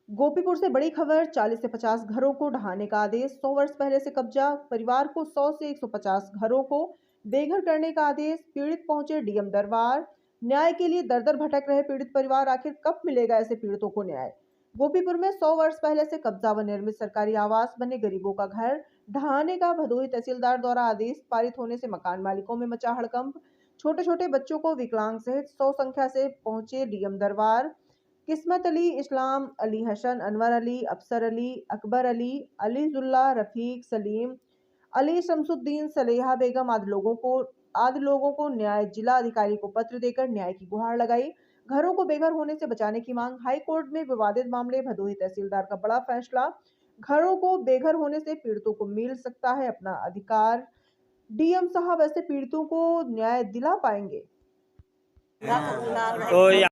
गोपीपुर से बड़ी खबर। 40 से 50 घरों को ढहाने का आदेश। 100 वर्ष पहले से कब्जा। परिवार को 100 से 150 घरों को बेघर करने का आदेश। पीड़ित पहुंचे डीएम दरबार। न्याय के लिए दर दर भटक रहे पीड़ित परिवार। आखिर कब मिलेगा ऐसे पीड़ितों को न्याय। गोपीपुर में 100 वर्ष पहले से कब्जा व निर्मित सरकारी आवास बने गरीबों का घर ढहाने का भदोही तहसीलदार द्वारा आदेश पारित होने से मकान मालिकों में मचा हड़कंप। छोटे छोटे बच्चों को विकलांग सहित 100 संख्या से पहुंचे डीएम दरबार। किस्मत अली, इस्लाम अली, हसन, अनवर अली, अफसर अली, अकबर अली, अलीजुल्ला, रफीक, सलीम अली, शमसुद्दीन, सलेहा बेगम आदि लोगों को न्याय जिला अधिकारी को पत्र देकर न्याय की गुहार लगाई। घरों को बेघर होने से बचाने की मांग। हाई कोर्ट में विवादित मामले। भदोही तहसीलदार का बड़ा फैसला। घरों को बेघर होने से पीड़ितों को मिल सकता है अपना अधिकार। डीएम साहब ऐसे पीड़ितों को न्याय दिला पाएंगे। तो या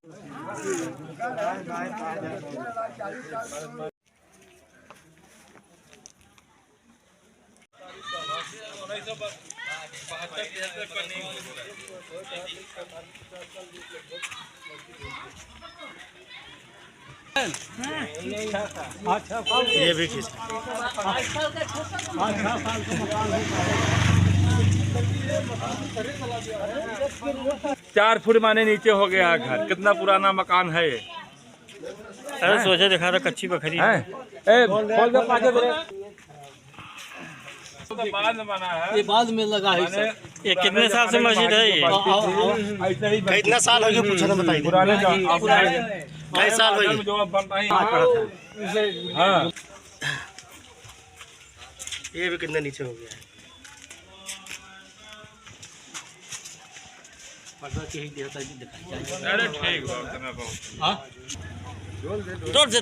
4 फुट माने नीचे हो गया घर। कितना पुराना मकान है ये? अरे सोचे देखा था कच्ची बकरी है। ये बाद में लगा है सर। ये कितने साल से मस्जिद है ये? कितना साल हो गया पूछा था बताइए। कई साल हो गए जो अब बन रही हाँ। ये भी कितना नीचे हो गया है। अरे ठीक है। जोर से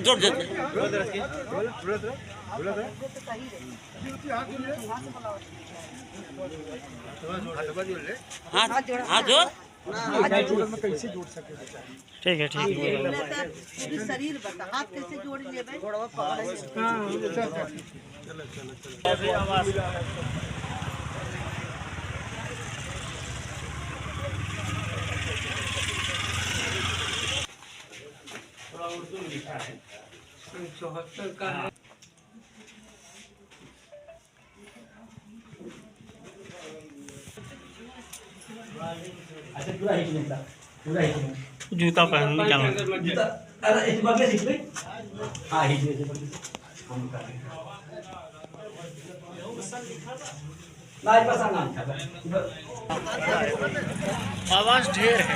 हाथ जोड़। ठीक है ठीक है। शरीर बता हाथ कैसे जोड़ लेबे। उर्दू में लिखा है 74 का है। जूता पहन क्या आवाज ढेर है।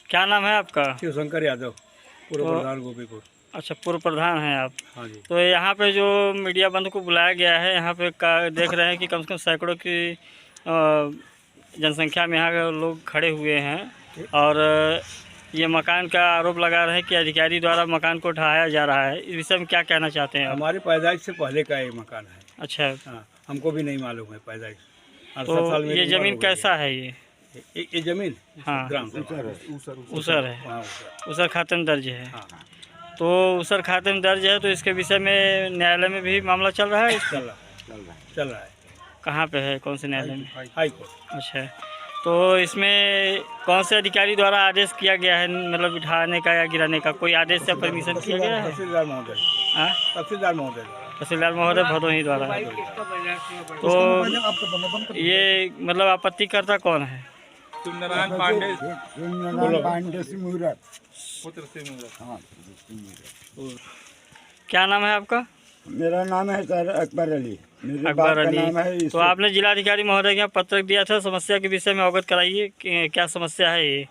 क्या नाम है आपका? शिवशंकर यादव, पूर्व प्रधान गोपीपुर। अच्छा, पूर्व प्रधान हैं आप। हाँ जी। तो यहाँ पे जो मीडिया बंधु को बुलाया गया है, यहाँ पे देख रहे हैं कि कम से कम सैकड़ों की जनसंख्या में यहाँ के लोग खड़े हुए हैं और ये मकान का आरोप लगा रहे हैं कि अधिकारी द्वारा मकान को ढहाया जा रहा है। इस विषय में क्या कहना चाहते हैं आप? हमारी पैदाइश से पहले का ये मकान है। अच्छा। हाँ, हमको भी नहीं मालूम है पैदाइश। तो ये ज़मीन कैसा है? ये जमीन हाँ ग्राम उसर है। हाँ, उसर खाते में दर्ज है। हाँ। तो उसर खाते में दर्ज है, तो इसके विषय में न्यायालय में भी मामला चल रहा है। चल रहा है। कहाँ पे है? कौन से न्यायालय में? High court. अच्छा, तो इसमें कौन से अधिकारी द्वारा आदेश किया गया है, मतलब उठाने का या गिराने का? कोई आदेश या परमिशन किया गया है? तहसीलदार महोदय। हाँ, तहसीलदार महोदय भदोही द्वारा। तो ये मतलब आपत्तिकर्ता कौन है? नारायण पांडे क्या नाम है आपका? मेरा नाम है सर अकबर अली। मेरे अकबर बाप का अली। नाम है तो आपने जिलाधिकारी महोदय के यहाँ पत्र दिया था, समस्या के विषय में अवगत कराइए कि क्या समस्या है ये?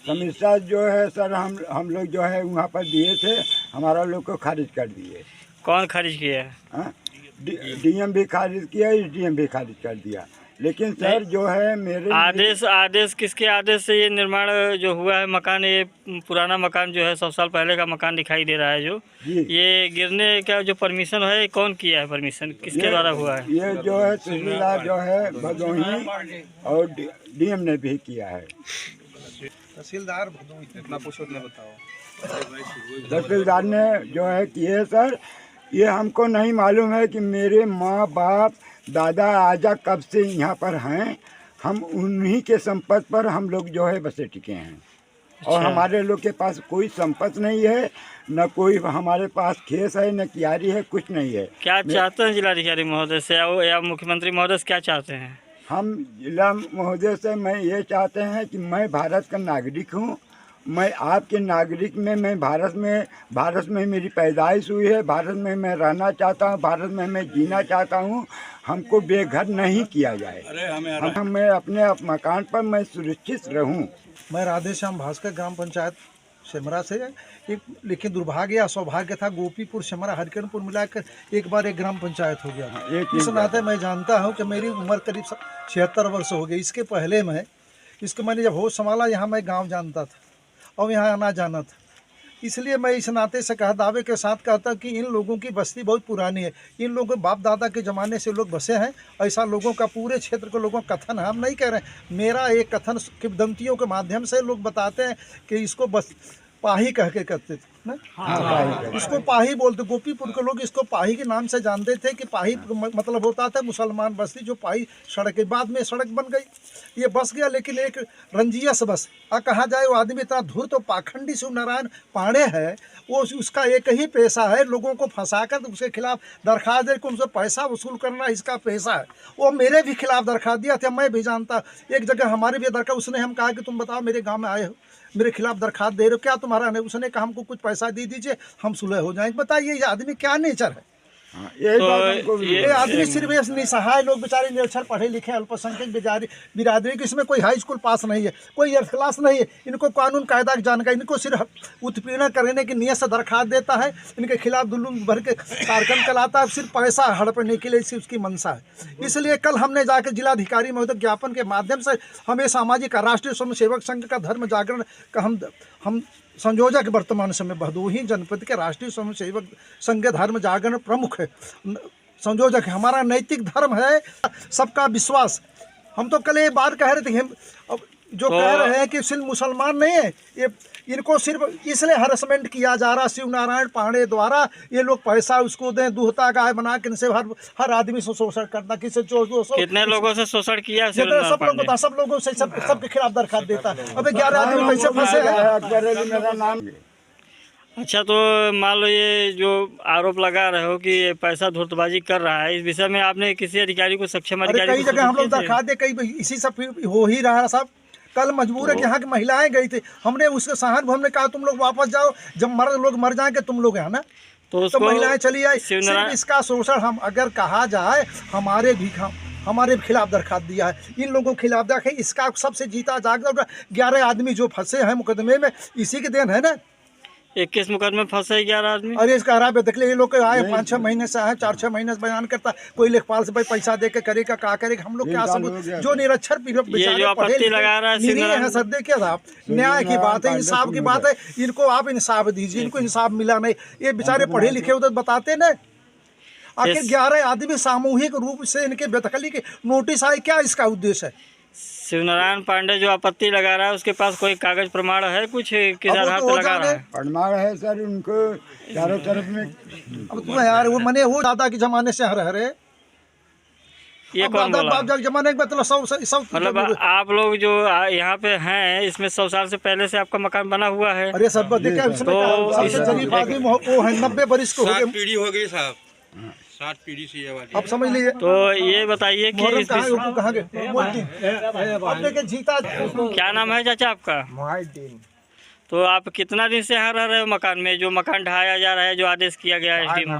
समस्या जो है सर, हम लोग जो है वहाँ पर दिए थे, हमारा लोग को खारिज कर दिए। कौन खारिज किया है? डीएम भी खारिज किया, एसडीएम भी खारिज कर दिया। लेकिन सर जो है मेरे आदेश किसके आदेश से ये निर्माण जो हुआ है मकान? ये पुराना मकान जो है 100 साल पहले का मकान दिखाई दे रहा है, जो ये गिरने का जो परमिशन है कौन किया है? परमिशन किसके द्वारा हुआ है? ये जो है तहसीलदार जो है भदोही और डीएम ने भी किया है। तहसीलदार इतना पूछो न बताओ। तहसीलदार ने जो है किए सर, ये हमको नहीं मालूम है कि मेरे माँ बाप दादा आजा कब से यहाँ पर हैं। हम उन्हीं के संपत्ति पर हम लोग जो है बसे टिके हैं। और हमारे लोग के पास कोई संपत्ति नहीं है, न कोई हमारे पास खेत है, न क्यारी है, कुछ नहीं है। क्या चाहते हैं जिलाधिकारी महोदय से या मुख्यमंत्री महोदय से क्या चाहते हैं? हम जिला महोदय से मैं ये चाहते हैं कि मैं भारत का नागरिक हूँ, मैं आपके नागरिक में, मैं भारत में मेरी पैदाइश हुई है, भारत में मैं रहना चाहता हूँ, भारत में मैं जीना चाहता हूँ। हमको बेघर नहीं किया जाए, मैं अपने मकान पर मैं सुरक्षित रहूँ। मैं राधेश्याम भास्कर ग्राम पंचायत सिमरा से एक, लेकिन दुर्भाग्य या सौभाग्य था, गोपीपुर सिमरा हरिकनपुर मिलाकर एक बार एक ग्राम पंचायत हो गया। इस नाते मैं जानता हूं कि मेरी उम्र करीब 76 वर्ष हो गई। इसके पहले मैंने जब होश संभाला, यहाँ मैं गांव जानता था और यहाँ आना जाना था। इसलिए मैं इस नाते से दावे के साथ कहता कि इन लोगों की बस्ती बहुत पुरानी है, इन लोगों के बाप दादा के ज़माने से लोग बसे हैं। ऐसा लोगों का पूरे क्षेत्र के लोगों का कथन है, हम नहीं कह रहे हैं, मेरा एक कथन किंवदंतियों के माध्यम से लोग बताते हैं कि इसको बस पाही कह के कहते थे ना, इसको पाही बोलते। गोपीपुर के लोग इसको पाही के नाम से जानते थे कि पाही मतलब होता था मुसलमान बस्ती, जो पाही सड़क के बाद में सड़क बन गई, ये बस गया। लेकिन एक रंजियस बस कहा जाए, वो आदमी इतना धूर्त तो पाखंडी शिव नारायण पांडे है, वो उसका एक ही पैसा है, लोगों को फंसाकर उसके खिलाफ दरखास्त दे के उनसे पैसा वसूल करना इसका पैसा है। वो मेरे भी खिलाफ दरखास्त दिया था, मैं भी जानता। एक जगह हमारे भी दरखास्त, उसने हम कहा कि तुम बताओ मेरे गाँव में आए हो, मेरे खिलाफ दरखास्त दे रहे हो, क्या तुम्हारा नहीं? उसने कहा हमको कुछ पैसा दे दीजिए, हम सुलह हो जाएंगे। बताइए ये आदमी क्या नेचर है? ये आदमी सिर्फ ये निसहाय लोग बेचारे निरक्षर पढ़े लिखे अल्पसंख्यक बिरादरी के, इसमें कोई हाई स्कूल पास नहीं है, कोई एर्थ क्लास नहीं है, इनको कानून कायदा की जानकारी, इनको सिर्फ उत्पीड़न करने की नीयत से दरखास्त देता है, इनके खिलाफ दुल्लू भर के कार्यक्रम चलाता है, सिर्फ पैसा हड़पने के लिए उसकी मंशा है। इसलिए कल हमने जाकर जिलाधिकारी महोदय ज्ञापन के माध्यम से हमें सामाजिक राष्ट्रीय स्वयंसेवक संघ का धर्म जागरण का हम संयोजक वर्तमान समय भदोही जनपद के राष्ट्रीय स्वयंसेवक संघ धर्म जागरण प्रमुख है, संयोजक है। हमारा नैतिक धर्म है सबका विश्वास। हम तो कल ये बात कह रहे थे, अब जो कह रहे हैं कि सिर्फ मुसलमान नहीं है, ये इनको सिर्फ इसलिए हरसमेंट किया जा रहा शिव नारायण पांडे द्वारा, ये लोग पैसा उसको दें, दूहता गाय बना के इनसे हर आदमी से शोषण करता। किसी कितने लोगों से शोषण किया? सब लोगों से सबके खिलाफ दरखास्त देता है। अबे 11 आदमी कैसे फंसे हैं? अच्छा, तो मान लो ये जो आरोप लगा रहे हो कि ये पैसा धूर्तबाजी कर रहा है, इस विषय में आपने किसी अधिकारी को, सक्षम अधिकारी? कई जगह हम लोग दरखास्त दे, कई इसी सब हो ही रहा है साहब। कल मजबूर है कि यहाँ की महिलाएं गई थी, हमने उसके सहानुभूति, हमने कहा तुम लोग वापस जाओ, जब लोग मर जाएंगे तुम लोग यहाँ ना, तो महिलाएं चली आई। सिर्फ इसका शोषण हम अगर कहा जाए, हमारे खिलाफ दरखास्त दिया है, इन लोगों के खिलाफ देखिए, इसका सबसे जीता जागता 11 आदमी जो फंसे हैं मुकदमे में, इसी के देन है ना। 21 मुकदमे फंसे 11 आदमी। अरे इसका हरा पे देख ले, ये लोग आए 5-6 महीने से आए, 4-6 महीने से बयान करता, कोई लेखपाल से भाई पैसा दे के करेगा, क्या करेगा? हम लोग क्या सबूत, जो निरक्षर आपत्ति लगा रहा है सर, देखिए साहब, न्याय की बात है, इंसाफ की बात है, इनको आप इंसाफ दीजिए, इनको इंसाफ मिला नहीं, ये बेचारे पढ़े लिखे उधर बताते ना। आखिर 11 आदमी सामूहिक रूप से इनके बेदखली के नोटिस आए, क्या इसका उद्देश्य है? शिव नारायण पांडे जो आपत्ति लगा रहा है, उसके पास कोई कागज प्रमाण है कुछ, किस आधार पर लगा रहा है? प्रमाण है सर, उनको चारों तरफ में। अब तुम यार वो मने वो दादा के जमाने से रह रहे, ये कौन बोला? जमाने के मतलब सब मतलब आप लोग जो यहाँ पे हैं, इसमें 100 साल से पहले से आपका मकान बना हुआ है? अरे सब देखिए, सबसे गरीब आदमी वो है, 90 वर्ष को हो गए, पीढ़ी हो गई साहब, 7 पीढ़ी से ये वाली। अब समझ लीजिए। तो ये बताइए कि क्या नाम है चाचा आपका? तो आप कितना दिन से यहाँ रह रहे हो मकान में, जो मकान ढहाया जा रहा है, जो आदेश किया गया है एसडीएम?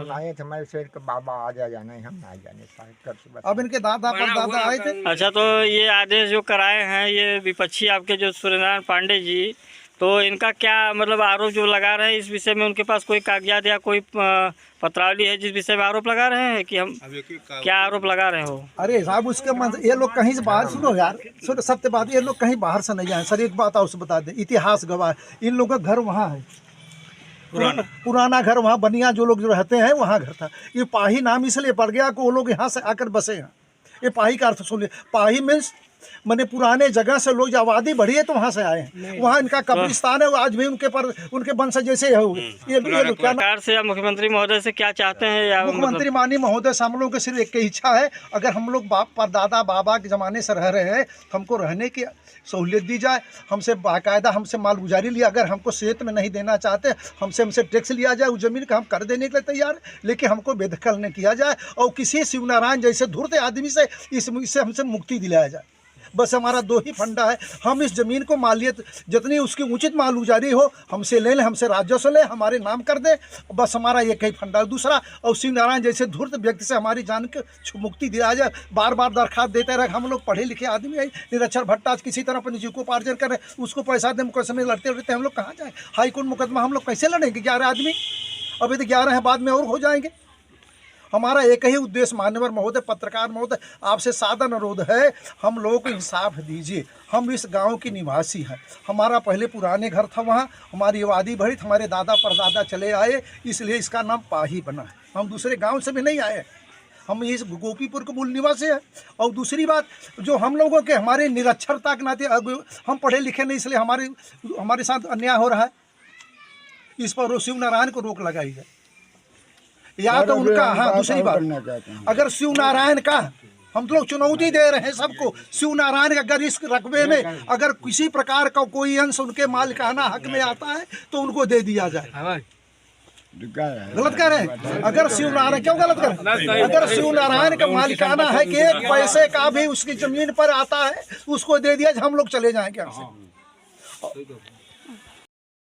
बाबा आ जाना है, हम ना जाने। अब इनके दादा परदादा आए थे। अच्छा, तो ये आदेश जो कराए हैं, ये विपक्षी आपके जो सूर्यनारायण पांडे जी, तो इनका क्या मतलब आरोप जो लगा रहे हैं, इस विषय में उनके पास कोई कागजात या कोई पत्रावली है जिस विषय में आरोप लगा रहे हैं कि हम क्या आरोप लगा रहे हो? अरे साहब, उसके ये लोग कहीं से बाहर, सुनो यार, सुनो सत्य बात, ये लोग कहीं बाहर से नहीं आए सर। एक बात और बता दें, इतिहास गवाह, इन लोगों का घर वहाँ है, पुराना घर वहाँ, बनिया जो लोग जो रहते हैं वहाँ घर था। ये पाही नाम इसलिए पड़ गया कि वो लोग यहाँ से आकर बसे हैं। ये पाही का अर्थ सुनिए, पाही मीन्स मैंने पुराने जगह से लोग, आबादी बढ़ी है तो वहाँ से आए हैं, वहाँ इनका कब्रिस्तान है, आज भी उनके वंश जैसे है। ये क्या सरकार से या मुख्यमंत्री महोदय से क्या चाहते हैं, या मुख्यमंत्री माननीय महोदय से हम लोगों की सिर्फ एक ही इच्छा है, अगर हम लोग बाप परदादा बाबा के ज़माने से रह रहे हैं तो हमको रहने की सहूलियत दी जाए, हमसे बाकायदा हमसे माल गुजारी लिया, अगर हमको सेहत में नहीं देना चाहते हमसे टैक्स लिया जाए, उस ज़मीन का हम कर देने के लिए तैयार है, लेकिन हमको बेदखल नहीं किया जाए और किसी शिवनारायण जैसे धूर्त आदमी से इससे हमसे मुक्ति दिलाया जाए। बस हमारा दो ही फंडा है, हम इस ज़मीन को मालियत जितनी उसकी उचित माल गुजारी हो हमसे ले लें, हमसे राजस्व लें, हमारे नाम कर दें, बस हमारा एक ही फंडा है। दूसरा, और शिवनारायण जैसे धूर्त व्यक्ति से हमारी जान की मुक्ति दिलाया जाए। बार बार दरखास्त देते रहे, हम लोग पढ़े लिखे आदमी है, निरक्षर भट्टा किसी तरह अपनी जीविकोपार्जन करें, उसको पैसा दें, मुकदमे लड़ते रहते हम लोग कहाँ जाएँ? हाई कोर्ट मुकदमा हम लोग कैसे लड़ेंगे 11 आदमी? अभी तो 11 हैं, बाद में और हो जाएंगे। हमारा एक ही उद्देश्य मान्यवर महोदय, पत्रकार महोदय, आपसे सादा अनुरोध है, हम लोगों को इंसाफ दीजिए। हम इस गांव के निवासी हैं, हमारा पहले पुराने घर था, वहाँ हमारी आबादी बढ़ी, हमारे दादा परदादा चले आए, इसलिए इसका नाम पाही बना है। हम दूसरे गांव से भी नहीं आए, हम इस गोपीपुर के मूल निवासी हैं। और दूसरी बात, जो हम लोगों के हमारे निरक्षरता के नाते हम पढ़े लिखे नहीं, इसलिए हमारे साथ अन्याय हो रहा है। इस पर शिवनारायण को रोक लगाई जाए, या तो उनका, हाँ दूसरी बात, अगर शिवनारायण का हम लोग चुनौती दे रहे हैं सबको, शिवनारायण अगर इस रकबे में अगर किसी प्रकार का कोई अंश उनके मालिकाना हक में आता है तो उनको दे दिया जाए। गलत कह रहे हैं? अगर शिवनारायण, क्यों गलत कर रहे हैं? अगर शिवनारायण का मालिकाना है कि एक पैसे का भी उसकी जमीन पर आता है उसको दे दिया, हम लोग चले जाएंगे हमसे।